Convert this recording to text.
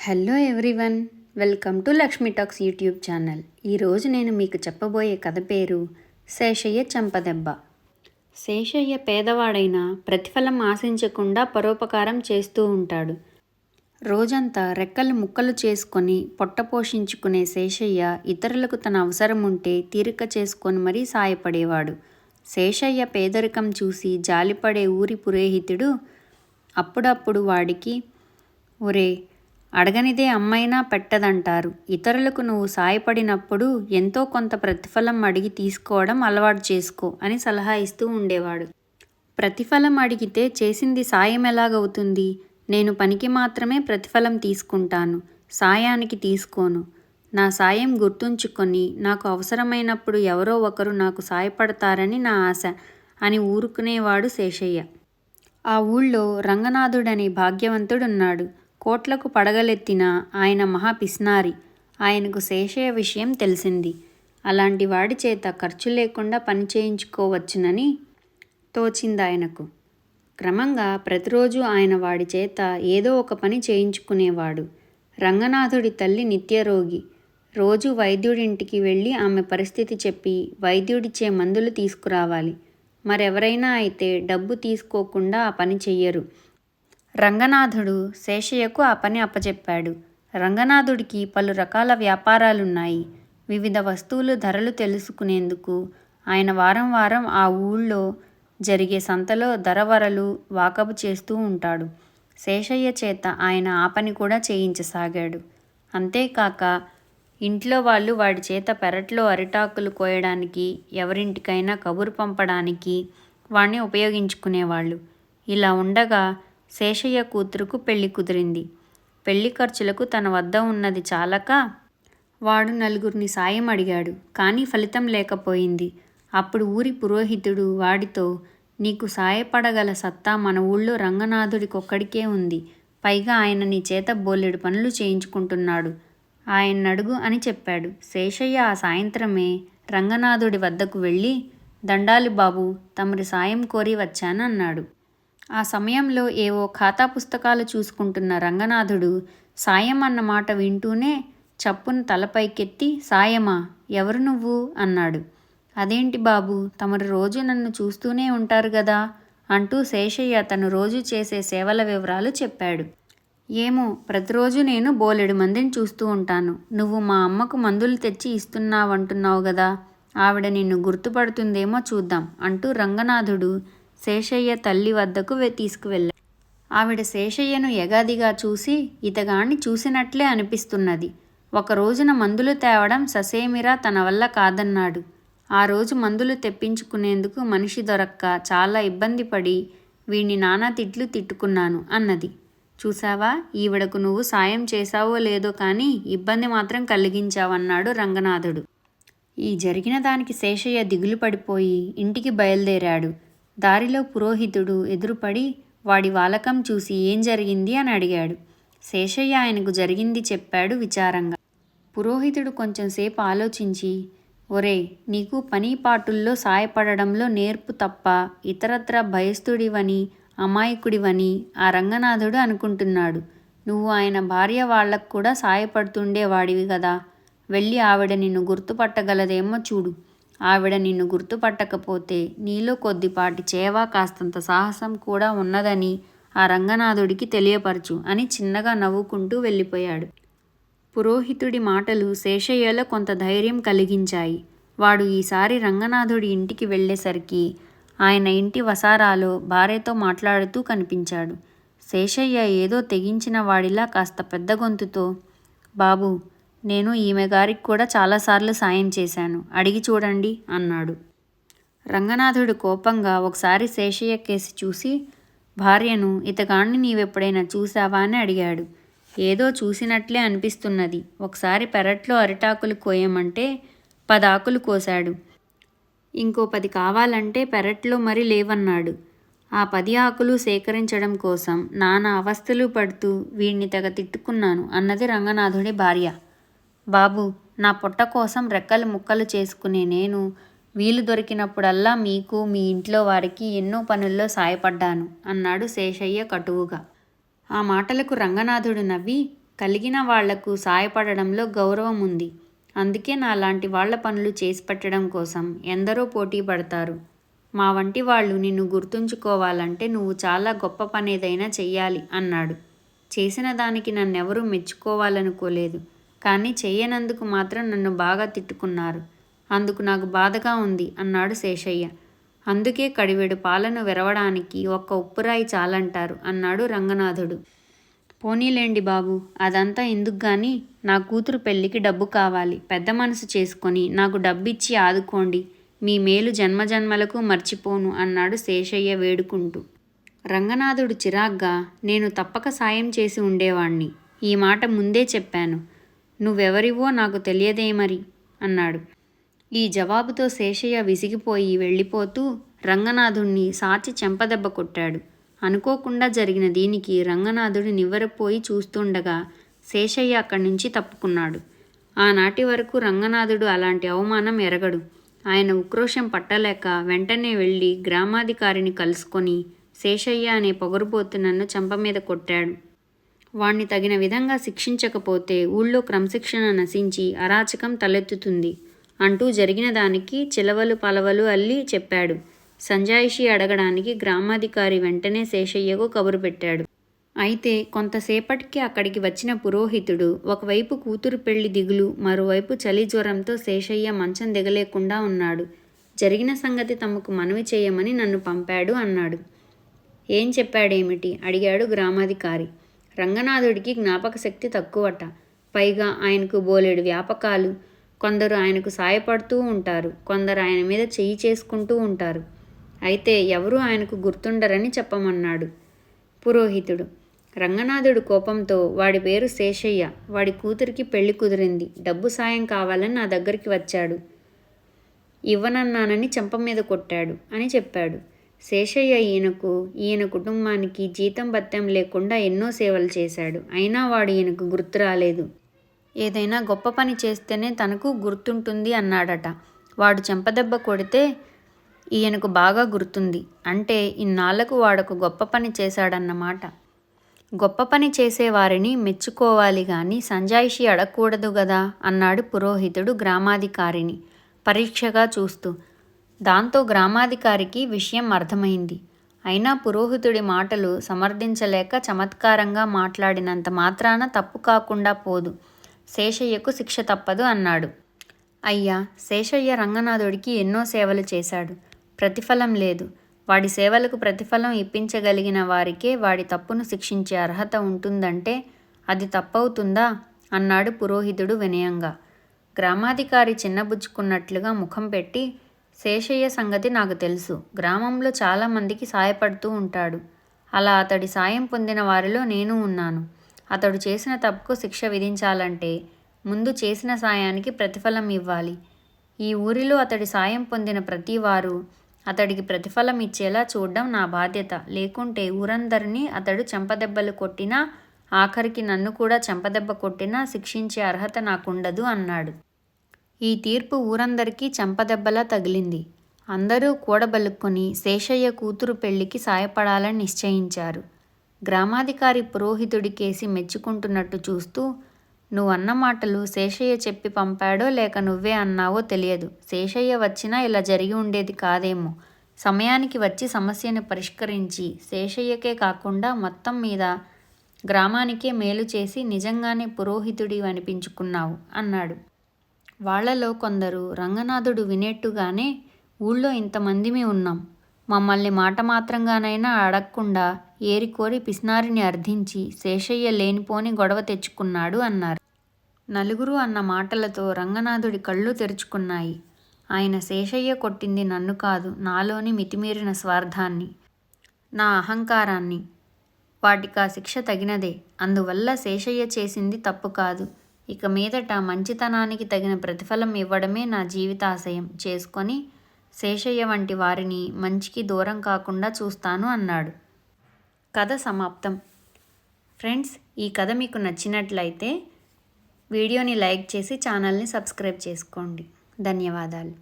Hello everyone, welcome to Lakshmi talks YouTube channel. ఈరోజు నేను మీకు చెప్పబోయే కథ పేరు శేషయ్య చెంపదెబ్బ. శేషయ్య పేదవాడైనా ప్రతిఫలం ఆశించకుండా పరోపకారం చేస్తూ ఉంటాడు. రోజంతా రెక్కలు ముక్కలు చేసుకొని పొట్ట పోషించుకునే శేషయ్య ఇతరులకు తన అవసరం ఉంటే తీరిక చేసుకొని మరీ సాయపడేవాడు. శేషయ్య పేదరికం చూసి జాలిపడే ఊరి పురోహితుడు అప్పుడప్పుడు వాడికి, ఒరే, అడగనిదే అమ్మైనా పెట్టదంటారు. ఇతరులకు నువ్వు సాయపడినప్పుడు ఎంతో కొంత ప్రతిఫలం అడిగి తీసుకోవడం అలవాటు చేసుకో అని సలహా ఇస్తూ ఉండేవాడు. ప్రతిఫలం అడిగితే చేసింది సాయం ఎలాగవుతుంది? నేను పనికి మాత్రమే ప్రతిఫలం తీసుకుంటాను, సాయానికి తీసుకోను. నా సాయం గుర్తుంచుకొని నాకు అవసరమైనప్పుడు ఎవరో ఒకరు నాకు సాయపడతారని నా ఆశ అని ఊరుకునేవాడు శేషయ్య. ఆ ఊళ్ళో రంగనాథుడనే భాగ్యవంతుడున్నాడు. కోట్లకు పడగలెత్తిన ఆయన మహా పిస్నారి. ఆయనకు శేషయ్య విషయం తెలిసింది. అలాంటి వాడి చేత ఖర్చు లేకుండా పని చేయించుకోవచ్చునని తోచిందాయనకు. క్రమంగా ప్రతిరోజు ఆయన వాడి చేత ఏదో ఒక పని చేయించుకునేవాడు. రంగనాథుడి తల్లి నిత్యరోగి. రోజు వైద్యుడింటికి వెళ్ళి ఆమె పరిస్థితి చెప్పి వైద్యుడిచ్చే మందులు తీసుకురావాలి. మరెవరైనా అయితే డబ్బు తీసుకోకుండా ఆ పని చెయ్యరు. రంగనాథుడు శేషయ్యకు ఆ పని అప్పచెప్పాడు. రంగనాథుడికి పలు రకాల వ్యాపారాలున్నాయి. వివిధ వస్తువులు ధరలు తెలుసుకునేందుకు ఆయన వారం వారం ఆ ఊళ్ళో జరిగే సంతలో ధరవరలు వాకబు చేస్తూ ఉంటాడు. శేషయ్య చేత ఆయన ఆ పని కూడా చేయించసాగాడు. అంతేకాక ఇంట్లో వాళ్ళు వాడి చేత పెరట్లో అరిటాకులు కోయడానికి, ఎవరింటికైనా కబురు పంపడానికి వాణ్ణి ఉపయోగించుకునేవాళ్ళు. ఇలా ఉండగా శేషయ్య కూతురుకు పెళ్లి కుదిరింది. పెళ్లి ఖర్చులకు తన వద్ద ఉన్నది చాలక వాడు నలుగురిని సాయం అడిగాడు. కానీ ఫలితం లేకపోయింది. అప్పుడు ఊరి పురోహితుడు వాడితో, నీకు సాయపడగల సత్తా మన ఊళ్ళో రంగనాథుడికొక్కడికే ఉంది. పైగా ఆయన నీ చేత బోలెడు పనులు చేయించుకుంటున్నాడు. ఆయన్నడుగు అని చెప్పాడు. శేషయ్య ఆ సాయంత్రమే రంగనాథుడి వద్దకు వెళ్ళి, దండాలి బాబు, తమరి సాయం కోరి వచ్చానన్నాడు. ఆ సమయంలో ఏవో ఖాతా పుస్తకాలు చూసుకుంటున్న రంగనాథుడు సాయం అన్న మాట వింటూనే చప్పున తలపైకెత్తి, సాయమా, ఎవరు నువ్వు అన్నాడు. అదేంటి బాబు, తమరు రోజు నన్ను చూస్తూనే ఉంటారు గదా అంటూ శేషయ్య తను రోజు చేసే సేవల వివరాలు చెప్పాడు. ఏమో, ప్రతిరోజు నేను బోలెడు మందిని చూస్తూ ఉంటాను. నువ్వు మా అమ్మకు మందులు తెచ్చి ఇస్తున్నావంటున్నావు గదా, ఆవిడ నిన్ను గుర్తుపడుతుందేమో చూద్దాం అంటూ రంగనాథుడు శేషయ్య తల్లి వద్దకు తీసుకువెళ్ళాడు. ఆవిడ శేషయ్యను ఎగాదిగా చూసి, ఇతగాణ్ణి చూసినట్లే అనిపిస్తున్నది. ఒక రోజున మందులు తేవడం ససేమిరా తన వల్ల కాదన్నాడు. ఆ రోజు మందులు తెప్పించుకునేందుకు మనిషి దొరక్క చాలా ఇబ్బంది పడి వీణ్ణి నానా తిట్లు తిట్టుకున్నాను అన్నది. చూసావా, ఈవిడకు నువ్వు సాయం చేశావో లేదో కానీ ఇబ్బంది మాత్రం కలిగించావన్నాడు రంగనాథుడు. ఈ జరిగిన దానికి శేషయ్య దిగులు పడిపోయి ఇంటికి బయలుదేరాడు. దారిలో పురోహితుడు ఎదురుపడి వాడి వాలకం చూసి ఏం జరిగింది అని అడిగాడు. శేషయ్య ఆయనకు జరిగింది చెప్పాడు విచారంగా. పురోహితుడు కొంచెంసేపు ఆలోచించి, ఒరే, నీకు పని పాటుల్లో సాయపడడంలో నేర్పు తప్ప ఇతరత్రా భయస్థుడివని, అమాయకుడివని ఆ రంగనాథుడు అనుకుంటున్నాడు. నువ్వు ఆయన భార్య వాళ్లకు కూడా సాయపడుతుండేవాడివి కదా, వెళ్ళి ఆవిడ నిన్ను గుర్తుపట్టగలదేమో చూడు. ఆవిడ నిన్ను గుర్తుపట్టకపోతే నీలో కొద్దిపాటి చేవా కాస్తంత సాహసం కూడా ఉన్నదని ఆ రంగనాథుడికి తెలియపరచు అని చిన్నగా నవ్వుకుంటూ వెళ్ళిపోయాడు. పురోహితుడి మాటలు శేషయ్యలో కొంత ధైర్యం కలిగించాయి. వాడు ఈసారి రంగనాథుడి ఇంటికి వెళ్ళేసరికి ఆయన ఇంటి వసారాలో భార్యతో మాట్లాడుతూ కనిపించాడు. శేషయ్య ఏదో తెగించిన వాడిలా కాస్త పెద్ద గొంతుతో, బాబు, నేను ఈమె గారికి కూడా చాలాసార్లు సాయం చేశాను, అడిగి చూడండి అన్నాడు. రంగనాథుడు కోపంగా ఒకసారి శేషయ్య కేసి చూసి, భార్యను, ఇతగాణ్ణి నీవెప్పుడైనా చూసావా అని అడిగాడు. ఏదో చూసినట్లే అనిపిస్తున్నది. ఒకసారి పెరట్లో అరిటాకులు కోయమంటే 10 ఆకులు కోశాడు. ఇంకో 10 కావాలంటే పెరట్లో మరి లేవన్నాడు. ఆ 10 ఆకులు సేకరించడం కోసం నానా అవస్థలు పడుతూ వీణ్ణి తెగ తిట్టుకున్నాను అన్నది రంగనాథుడి భార్య. బాబు, నా పొట్ట కోసం రెక్కలు ముక్కలు చేసుకునే నేను వీలు దొరికినప్పుడల్లా మీకు, మీ ఇంట్లో వారికి ఎన్నో పనుల్లో సాయపడ్డాను అన్నాడు శేషయ్య కటువుగా. ఆ మాటలకు రంగనాథుడు నవ్వి, కలిగిన వాళ్లకు సాయపడడంలో గౌరవం ఉంది. అందుకే నాలాంటి వాళ్ల పనులు చేసి పెట్టడం కోసం ఎందరో పోటీ పడతారు. మా వంటి వాళ్ళు నిన్ను గుర్తుంచుకోవాలంటే నువ్వు చాలా గొప్ప పనేదైనా చెయ్యాలి అన్నాడు. చేసిన దానికి నన్నెవరూ మెచ్చుకోవాలనుకోలేదు. కానీ చెయ్యనందుకు మాత్రం నన్ను బాగా తిట్టుకున్నారు. అందుకు నాకు బాధగా ఉంది అన్నాడు శేషయ్య. అందుకే కడివెడు పాలను విరవడానికి ఒక్క ఉప్పురాయి చాలంటారు అన్నాడు రంగనాథుడు. పోనీలేండి బాబు, అదంతా ఎందుకు గాని నా కూతురు పెళ్ళికి డబ్బు కావాలి. పెద్ద మనసు చేసుకొని నాకు డబ్బిచ్చి ఆదుకోండి. మీ మేలు జన్మజన్మలకు మర్చిపోను అన్నాడు శేషయ్య వేడుకుంటూ. రంగనాథుడు చిరాగ్గా, నేను తప్పక సాయం చేసి ఉండేవాణ్ణి. ఈ మాట ముందే చెప్పాను. నువ్వెవరివో నాకు తెలియదే మరి అన్నాడు. ఈ జవాబుతో శేషయ్య విసిగిపోయి వెళ్ళిపోతూ రంగనాథుణ్ణి సాచి చెంపదెబ్బ కొట్టాడు. అనుకోకుండా జరిగిన దీనికి రంగనాథుడు నివ్వెరపోయి చూస్తుండగా శేషయ్య అక్కడి నుంచి తప్పుకున్నాడు. ఆనాటి వరకు రంగనాథుడు అలాంటి అవమానం ఎరగడు. ఆయన ఉక్రోషం పట్టలేక వెంటనే వెళ్ళి గ్రామాధికారిని కలుసుకొని, శేషయ్య అనే పొగరుబోతు నన్ను చెంప మీద కొట్టాడు. వాణ్ణి తగిన విధంగా శిక్షించకపోతే ఊళ్ళో క్రమశిక్షణ నశించి అరాచకం తలెత్తుతుంది అంటూ జరిగిన దానికి చిలవలు పలవలు అల్లి చెప్పాడు. సంజాయిషి అడగడానికి గ్రామాధికారి వెంటనే శేషయ్యకు కబురు పెట్టాడు. అయితే కొంతసేపటికి అక్కడికి వచ్చిన పురోహితుడు ఒకవైపు కూతురు పెళ్లి దిగులు, మరోవైపు చలి జ్వరంతో శేషయ్య మంచం దిగలేకుండా ఉన్నాడు. జరిగిన సంగతి తమకు మనవి చేయమని నన్ను పంపాడు అన్నాడు. ఏం చెప్పాడేమిటి అడిగాడు గ్రామాధికారి. రంగనాథుడికి జ్ఞాపక శక్తి తక్కువట. పైగా ఆయనకు బోలెడు వ్యాపకాలు. కొందరు ఆయనకు సాయపడుతూ ఉంటారు, కొందరు ఆయన మీద చెయ్యి చేసుకుంటూ ఉంటారు. అయితే ఎవరూ ఆయనకు గుర్తుండరని చెప్పమన్నాడు పురోహితుడు. రంగనాథుడు కోపంతో, వాడి పేరు శేషయ్య, వాడి కూతురికి పెళ్లి కుదిరింది, డబ్బు సాయం కావాలని నా దగ్గరికి వచ్చాడు, ఇవ్వనన్నానని చెంప మీద కొట్టాడు అని చెప్పాడు. శేషయ్య ఈయన కుటుంబానికి జీతం భత్యం లేకుండా ఎన్నో సేవలు చేశాడు. అయినా వాడు ఈయనకు గుర్తు రాలేదు. ఏదైనా గొప్ప పని చేస్తేనే తనకు గుర్తుంటుంది అన్నాడట. వాడు చెంపదెబ్బ కొడితే ఈయనకు బాగా గుర్తుంది. అంటే ఇన్నాళ్లకు వాడొక గొప్ప పని చేశాడన్నమాట. గొప్ప పని చేసేవారిని మెచ్చుకోవాలి గాని సంజాయిషి అడగకూడదు గదా అన్నాడు పురోహితుడు గ్రామాధికారిని పరీక్షగా చూస్తూ. దాంతో గ్రామాధికారికి విషయం అర్థమైంది. అయినా పురోహితుడి మాటలు సమర్థించలేక చమత్కారంగా మాట్లాడినంత మాత్రాన తప్పు కాకుండా పోదు, శేషయ్యకు శిక్ష తప్పదు అన్నాడు. అయ్యా, శేషయ్య రంగనాథుడికి ఎన్నో సేవలు చేశాడు. ప్రతిఫలం లేదు. వాడి సేవలకు ప్రతిఫలం ఇప్పించగలిగిన వారికే వాడి తప్పును శిక్షించే అర్హత ఉంటుందంటే అది తప్పవుతుందా అన్నాడు పురోహితుడు వినయంగా. గ్రామాధికారి చిన్నబుచ్చుకున్నట్లుగా ముఖం పెట్టి, శేషయ్య సంగతి నాకు తెలుసు. గ్రామంలో చాలామందికి సాయపడుతూ ఉంటాడు. అలా అతడి సాయం పొందిన వారిలో నేను ఉన్నాను. అతడు చేసిన తప్పుకు శిక్ష విధించాలంటే ముందు చేసిన సాయానికి ప్రతిఫలం ఇవ్వాలి. ఈ ఊరిలో అతడి సాయం పొందిన ప్రతి వారు అతడికి ప్రతిఫలం ఇచ్చేలా చూడడం నా బాధ్యత. లేకుంటే ఊరందరినీ అతడు చెంపదెబ్బలు కొట్టినా, ఆఖరికి నన్ను కూడా చెంపదెబ్బ కొట్టినా శిక్షించే అర్హత నాకుండదు అన్నాడు. ఈ తీర్పు ఊరందరికీ చెంపదెబ్బలా తగిలింది. అందరూ కూడబలుక్కొని శేషయ్య కూతురు పెళ్లికి సాయపడాలని నిశ్చయించారు. గ్రామాధికారి పురోహితుడి కేసి మెచ్చుకుంటున్నట్టు చూస్తూ, నువ్వన్న మాటలు శేషయ్య చెప్పి పంపాడో లేక నువ్వే అన్నావో తెలియదు. శేషయ్య వచ్చినా ఇలా జరిగి ఉండేది కాదేమో. సమయానికి వచ్చి సమస్యను పరిష్కరించి శేషయ్యకే కాకుండా మొత్తం మీద గ్రామానికే మేలు చేసి నిజంగానే పురోహితుడి అనిపించుకున్నావు అన్నాడు. వాళ్లలో కొందరు రంగనాథుడు వినేట్టుగానే, ఊళ్ళో ఇంతమందిమి ఉన్నాం, మమ్మల్ని మాట మాత్రంగానైనా అడగకుండా ఏరికోరి పిసినారిని అర్థించి శేషయ్య లేనిపోని గొడవ తెచ్చుకున్నాడు అన్నారు. నలుగురు అన్న మాటలతో రంగనాథుడి కళ్ళు తెరుచుకున్నాయి. ఆయన శేషయ్య కొట్టింది నన్ను కాదు, నాలోని మితిమీరిన స్వార్థాన్ని, నా అహంకారాన్ని. వాటికా శిక్ష తగినదే. అందువల్ల శేషయ్య చేసింది తప్పు కాదు. ఇక మీదట మంచితనానికి తగిన ప్రతిఫలం ఇవ్వడమే నా జీవితాశయం చేసుకొని శేషయ్య వంటి వారిని మంచికి దూరం కాకుండా చూస్తాను అన్నాడు. కథ సమాప్తం. ఫ్రెండ్స్, ఈ కథ మీకు నచ్చినట్లయితే వీడియోని లైక్ చేసి ఛానల్ని సబ్స్క్రైబ్ చేసుకోండి. ధన్యవాదాలు.